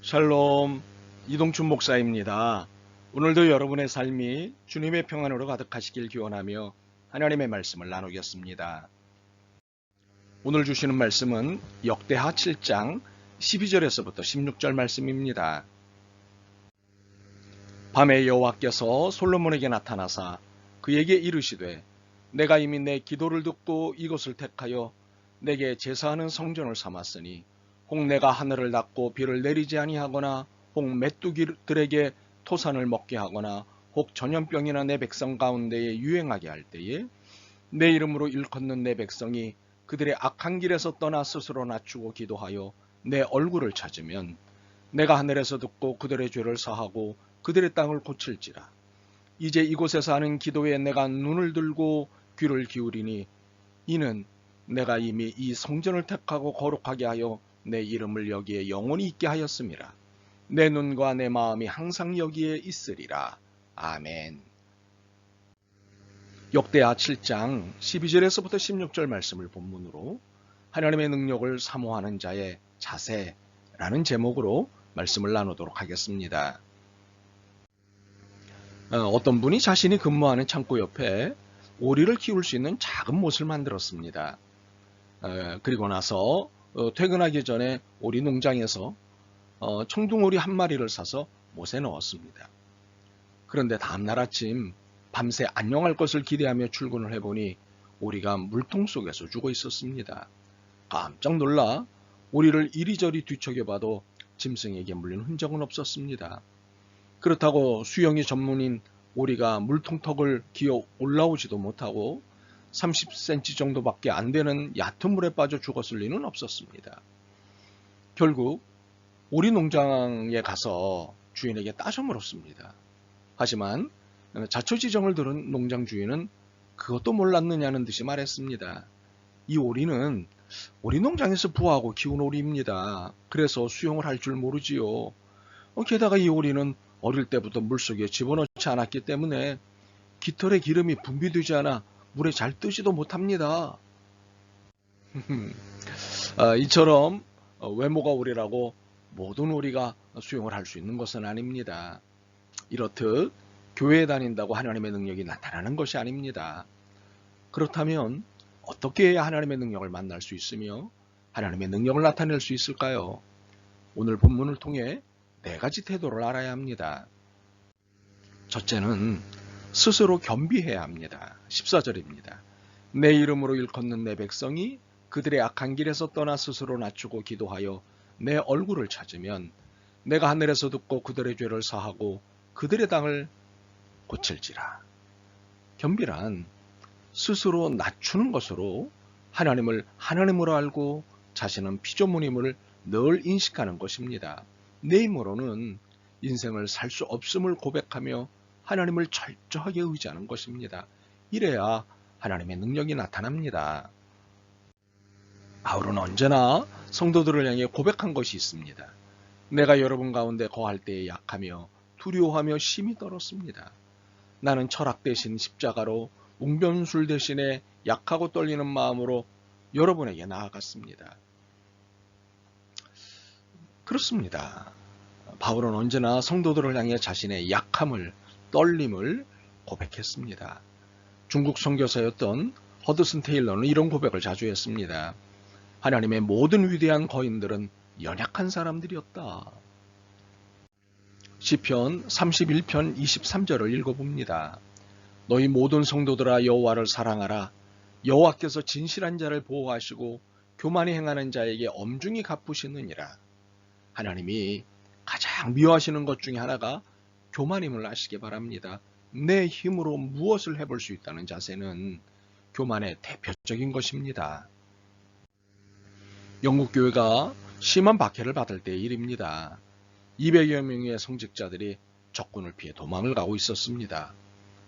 샬롬, 이동춘 목사입니다. 오늘도 여러분의 삶이 주님의 평안으로 가득하시길 기원하며 하나님의 말씀을 나누겠습니다. 오늘 주시는 말씀은 역대하 7장 12절에서부터 16절 말씀입니다. 밤에 여호와께서 솔로몬에게 나타나사 그에게 이르시되 내가 이미 내 기도를 듣고 이곳을 택하여 내게 제사하는 성전을 삼았으니 혹 내가 하늘을 닫고 비를 내리지 아니하거나 혹 메뚜기들에게 토산을 먹게 하거나 혹 전염병이나 내 백성 가운데에 유행하게 할 때에 내 이름으로 일컫는 내 백성이 그들의 악한 길에서 떠나 스스로 낮추고 기도하여 내 얼굴을 찾으면 내가 하늘에서 듣고 그들의 죄를 사하고 그들의 땅을 고칠지라. 이제 이곳에서 하는 기도에 내가 눈을 들고 귀를 기울이니 이는 내가 이미 이 성전을 택하고 거룩하게 하여 내 이름을 여기에 영원히 있게 하였음이라. 내 눈과 내 마음이 항상 여기에 있으리라. 아멘. 역대하 7장 12절에서부터 16절 말씀을 본문으로 하나님의 능력을 사모하는 자의 자세라는 제목으로 말씀을 나누도록 하겠습니다. 어떤 분이 자신이 근무하는 창고 옆에 오리를 키울 수 있는 작은 못을 만들었습니다. 그리고 나서 퇴근하기 전에 오리 농장에서 청둥오리 한 마리를 사서 못에 넣었습니다. 그런데 다음날 아침 밤새 안녕할 것을 기대하며 출근을 해보니 오리가 물통 속에서 죽어 있었습니다. 깜짝 놀라 오리를 이리저리 뒤척여봐도 짐승에게 물린 흔적은 없었습니다. 그렇다고 수영이 전문인 오리가 물통턱을 기어 올라오지도 못하고 30cm 정도밖에 안 되는 얕은 물에 빠져 죽었을 리는 없었습니다. 결국 오리 농장에 가서 주인에게 따져 물었습니다. 하지만 자초지정을 들은 농장 주인은 그것도 몰랐느냐는 듯이 말했습니다. 이 오리는 오리 농장에서 부화하고 키운 오리입니다. 그래서 수영을 할 줄 모르지요. 게다가 이 오리는 어릴 때부터 물속에 집어넣지 않았기 때문에 깃털에 기름이 분비되지 않아 물에 잘 뜨지도 못합니다. 이처럼 외모가 오리라고 모든 오리가 수영을 할 수 있는 것은 아닙니다. 이렇듯 교회에 다닌다고 하나님의 능력이 나타나는 것이 아닙니다. 그렇다면 어떻게 해야 하나님의 능력을 만날 수 있으며 하나님의 능력을 나타낼 수 있을까요? 오늘 본문을 통해 4가지 태도를 알아야 합니다. 첫째는 스스로 겸비해야 합니다. 14절입니다. 내 이름으로 일컫는 내 백성이 그들의 악한 길에서 떠나 스스로 낮추고 기도하여 내 얼굴을 찾으면 내가 하늘에서 듣고 그들의 죄를 사하고 그들의 땅을 고칠지라. 겸비란 스스로 낮추는 것으로 하나님을 하나님으로 알고 자신은 피조물임을 늘 인식하는 것입니다. 내 힘으로는 인생을 살 수 없음을 고백하며 하나님을 철저하게 의지하는 것입니다. 이래야 하나님의 능력이 나타납니다. 바울은 언제나 성도들을 향해 고백한 것이 있습니다. 내가 여러분 가운데 거할 때에 약하며 두려워하며 심히 떨었습니다. 나는 철학 대신 십자가로 웅변술 대신에 약하고 떨리는 마음으로 여러분에게 나아갔습니다. 그렇습니다. 바울은 언제나 성도들을 향해 자신의 약함을, 떨림을 고백했습니다. 중국 선교사였던 허드슨 테일러는 이런 고백을 자주 했습니다. 하나님의 모든 위대한 거인들은 연약한 사람들이었다. 시편 31편 23절을 읽어봅니다. 너희 모든 성도들아 여호와를 사랑하라. 여호와께서 진실한 자를 보호하시고 교만히 행하는 자에게 엄중히 갚으시느니라. 하나님이 가장 미워하시는 것 중에 하나가 교만임을 아시기 바랍니다. 내 힘으로 무엇을 해볼 수 있다는 자세는 교만의 대표적인 것입니다. 영국 교회가 심한 박해를 받을 때의 일입니다. 200여 명의 성직자들이 적군을 피해 도망을 가고 있었습니다.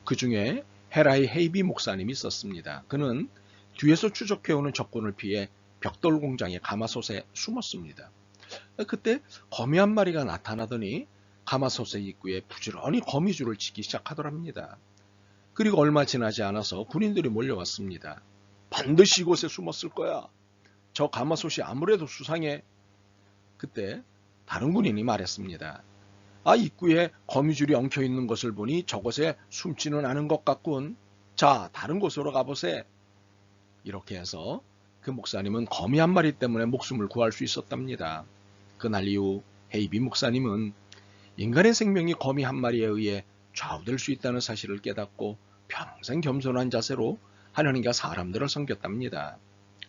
그 중에 헤라이 헤이비 목사님이 있었습니다. 그는 뒤에서 추적해오는 적군을 피해 벽돌 공장의 가마솥에 숨었습니다. 그때 거미 한 마리가 나타나더니 가마솥의 입구에 부지런히 거미줄을 치기 시작하더랍니다. 그리고 얼마 지나지 않아서 군인들이 몰려왔습니다. 반드시 이곳에 숨었을 거야. 저 가마솥이 아무래도 수상해. 그때 다른 군인이 말했습니다. 입구에 거미줄이 엉켜 있는 것을 보니 저것에 숨지는 않은 것 같군. 자, 다른 곳으로 가보세. 이렇게 해서 그 목사님은 거미 한 마리 때문에 목숨을 구할 수 있었답니다. 그날 이후 헤이비 목사님은 인간의 생명이 거미 한 마리에 의해 좌우될 수 있다는 사실을 깨닫고 평생 겸손한 자세로 하나님과 사람들을 섬겼답니다.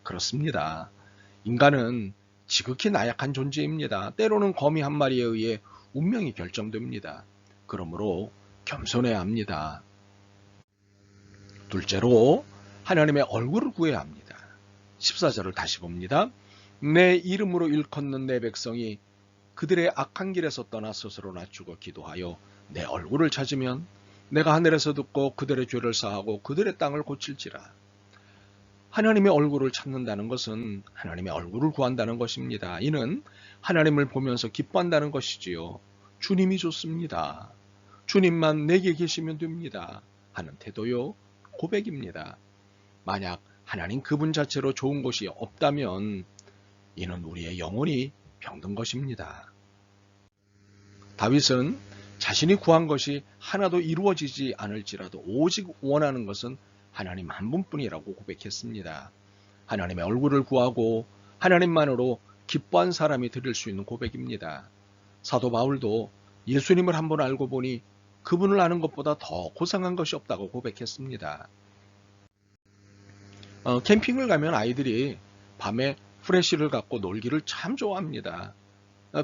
그렇습니다. 인간은 지극히 나약한 존재입니다. 때로는 거미 한 마리에 의해 운명이 결정됩니다. 그러므로 겸손해야 합니다. 둘째로 하나님의 얼굴을 구해야 합니다. 14절을 다시 봅니다. 내 이름으로 일컫는 내 백성이 그들의 악한 길에서 떠나 스스로 낮추고 기도하여 내 얼굴을 찾으면 내가 하늘에서 듣고 그들의 죄를 사하고 그들의 땅을 고칠지라. 하나님의 얼굴을 찾는다는 것은 하나님의 얼굴을 구한다는 것입니다. 이는 하나님을 보면서 기뻐한다는 것이지요. 주님이 좋습니다. 주님만 내게 계시면 됩니다. 하는 태도요. 고백입니다. 만약 하나님 그분 자체로 좋은 것이 없다면 이는 우리의 영혼이 병든 것입니다. 다윗은 자신이 구한 것이 하나도 이루어지지 않을지라도 오직 원하는 것은 하나님 한 분뿐이라고 고백했습니다. 하나님의 얼굴을 구하고 하나님만으로 기뻐한 사람이 드릴 수 있는 고백입니다. 사도 바울도 예수님을 한번 알고 보니 그분을 아는 것보다 더 고상한 것이 없다고 고백했습니다. 캠핑을 가면 아이들이 밤에 후레쉬를 갖고 놀기를 참 좋아합니다.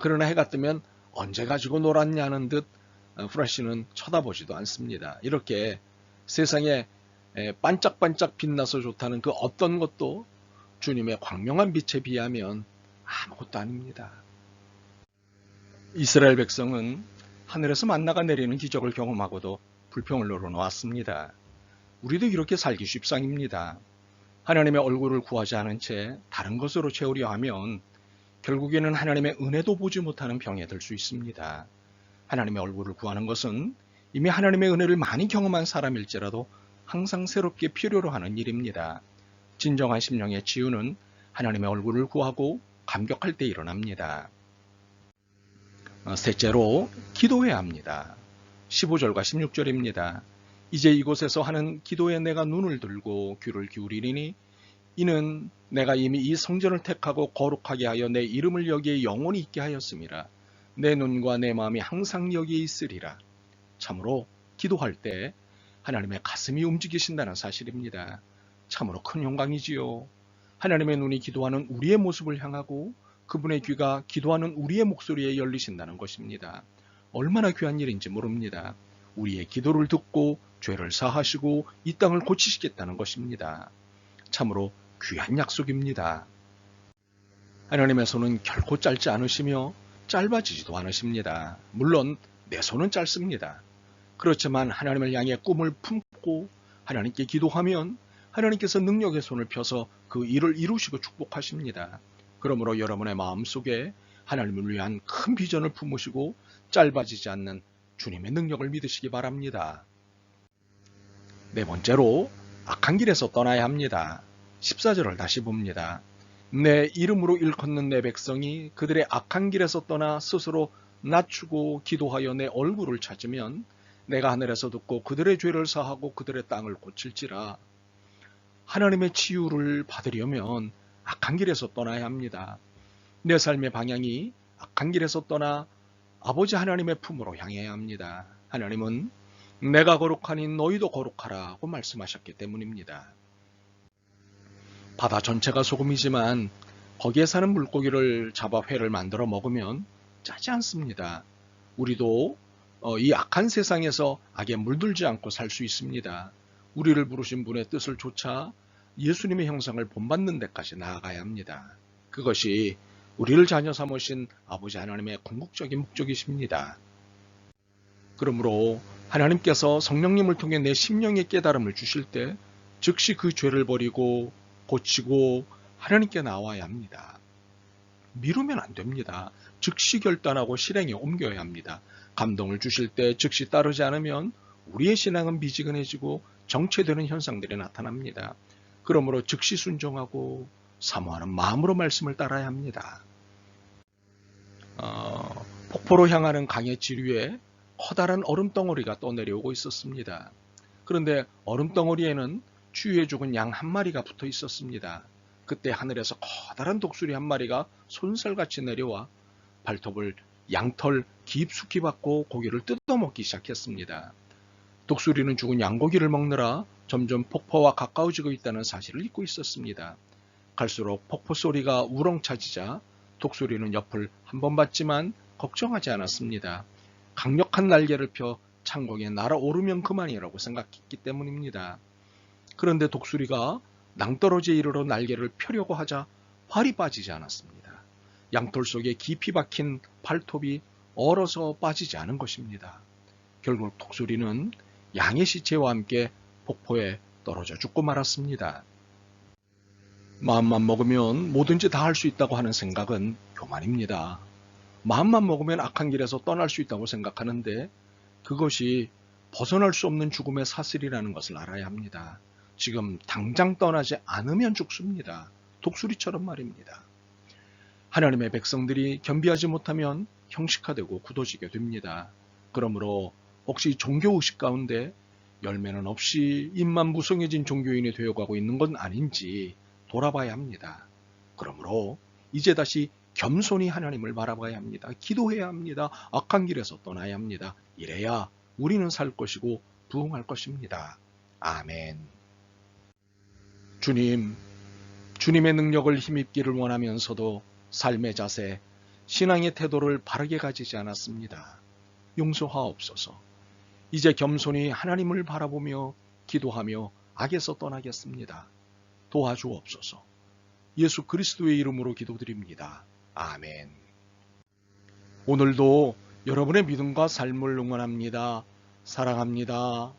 그러나 해가 뜨면 언제 가지고 놀았냐는 듯 후레쉬는 쳐다보지도 않습니다. 이렇게 세상에 반짝반짝 빛나서 좋다는 그 어떤 것도 주님의 광명한 빛에 비하면 아무것도 아닙니다. 이스라엘 백성은 하늘에서 만나가 내리는 기적을 경험하고도 불평을 늘어놓았습니다. 우리도 이렇게 살기 쉽상입니다. 하나님의 얼굴을 구하지 않은 채 다른 것으로 채우려 하면 결국에는 하나님의 은혜도 보지 못하는 병에 들 수 있습니다. 하나님의 얼굴을 구하는 것은 이미 하나님의 은혜를 많이 경험한 사람일지라도 항상 새롭게 필요로 하는 일입니다. 진정한 심령의 치유는 하나님의 얼굴을 구하고 감격할 때 일어납니다. 셋째로 기도해야 합니다. 15절과 16절입니다. 이제 이곳에서 하는 기도에 내가 눈을 들고 귀를 기울이리니 이는 내가 이미 이 성전을 택하고 거룩하게 하여 내 이름을 여기에 영원히 있게 하였음이라. 내 눈과 내 마음이 항상 여기에 있으리라. 참으로 기도할 때 하나님의 가슴이 움직이신다는 사실입니다. 참으로 큰 영광이지요. 하나님의 눈이 기도하는 우리의 모습을 향하고 그분의 귀가 기도하는 우리의 목소리에 열리신다는 것입니다. 얼마나 귀한 일인지 모릅니다. 우리의 기도를 듣고 죄를 사하시고 이 땅을 고치시겠다는 것입니다. 참으로 귀한 약속입니다. 하나님의 손은 결코 짧지 않으시며 짧아지지도 않으십니다. 물론 내 손은 짧습니다. 그렇지만 하나님을 향해 꿈을 품고 하나님께 기도하면 하나님께서 능력의 손을 펴서 그 일을 이루시고 축복하십니다. 그러므로 여러분의 마음속에 하나님을 위한 큰 비전을 품으시고 짧아지지 않는 주님의 능력을 믿으시기 바랍니다. 네 번째로 악한 길에서 떠나야 합니다. 14절을 다시 봅니다. 내 이름으로 일컫는 내 백성이 그들의 악한 길에서 떠나 스스로 낮추고 기도하여 내 얼굴을 찾으면 내가 하늘에서 듣고 그들의 죄를 사하고 그들의 땅을 고칠지라. 하나님의 치유를 받으려면 악한 길에서 떠나야 합니다. 내 삶의 방향이 악한 길에서 떠나 아버지 하나님의 품으로 향해야 합니다. 하나님은 내가 거룩하니 너희도 거룩하라고 말씀하셨기 때문입니다. 바다 전체가 소금이지만 거기에 사는 물고기를 잡아 회를 만들어 먹으면 짜지 않습니다. 우리도 이 악한 세상에서 악에 물들지 않고 살 수 있습니다. 우리를 부르신 분의 뜻을 좇아 예수님의 형상을 본받는 데까지 나아가야 합니다. 그것이 우리를 자녀 삼으신 아버지 하나님의 궁극적인 목적이십니다. 그러므로 하나님께서 성령님을 통해 내 심령의 깨달음을 주실 때 즉시 그 죄를 버리고 고치고 하나님께 나와야 합니다. 미루면 안 됩니다. 즉시 결단하고 실행에 옮겨야 합니다. 감동을 주실 때 즉시 따르지 않으면 우리의 신앙은 미지근해지고 정체되는 현상들이 나타납니다. 그러므로 즉시 순종하고 사모하는 마음으로 말씀을 따라야 합니다. 폭포로 향하는 강의 지류에 커다란 얼음덩어리가 떠내려오고 있었습니다. 그런데 얼음덩어리에는 추위에 죽은 양 한 마리가 붙어 있었습니다. 그때 하늘에서 커다란 독수리 한 마리가 손살같이 내려와 발톱을 양털 깊숙이 박고 고기를 뜯어먹기 시작했습니다. 독수리는 죽은 양고기를 먹느라 점점 폭포와 가까워지고 있다는 사실을 잊고 있었습니다. 갈수록 폭포 소리가 우렁차지자 독수리는 옆을 한 번 봤지만 걱정하지 않았습니다. 강력한 날개를 펴 창공에 날아오르면 그만이라고 생각했기 때문입니다. 그런데 독수리가 낭떠러지에 이르러 날개를 펴려고 하자 활이 빠지지 않았습니다. 양털 속에 깊이 박힌 발톱이 얼어서 빠지지 않은 것입니다. 결국 독수리는 양의 시체와 함께 폭포에 떨어져 죽고 말았습니다. 마음만 먹으면 뭐든지 다 할 수 있다고 하는 생각은 교만입니다. 마음만 먹으면 악한 길에서 떠날 수 있다고 생각하는데 그것이 벗어날 수 없는 죽음의 사슬이라는 것을 알아야 합니다. 지금 당장 떠나지 않으면 죽습니다. 독수리처럼 말입니다. 하나님의 백성들이 겸비하지 못하면 형식화되고 굳어지게 됩니다. 그러므로 혹시 종교의식 가운데 열매는 없이 입만 무성해진 종교인이 되어가고 있는 건 아닌지 돌아봐야 합니다. 그러므로 이제 다시 겸손히 하나님을 바라봐야 합니다. 기도해야 합니다. 악한 길에서 떠나야 합니다. 이래야 우리는 살 것이고 부흥할 것입니다. 아멘. 주님, 주님의 능력을 힘입기를 원하면서도 삶의 자세, 신앙의 태도를 바르게 가지지 않았습니다. 용서하옵소서. 이제 겸손히 하나님을 바라보며 기도하며 악에서 떠나겠습니다. 도와주옵소서. 예수 그리스도의 이름으로 기도드립니다. 아멘. 오늘도 여러분의 믿음과 삶을 응원합니다. 사랑합니다.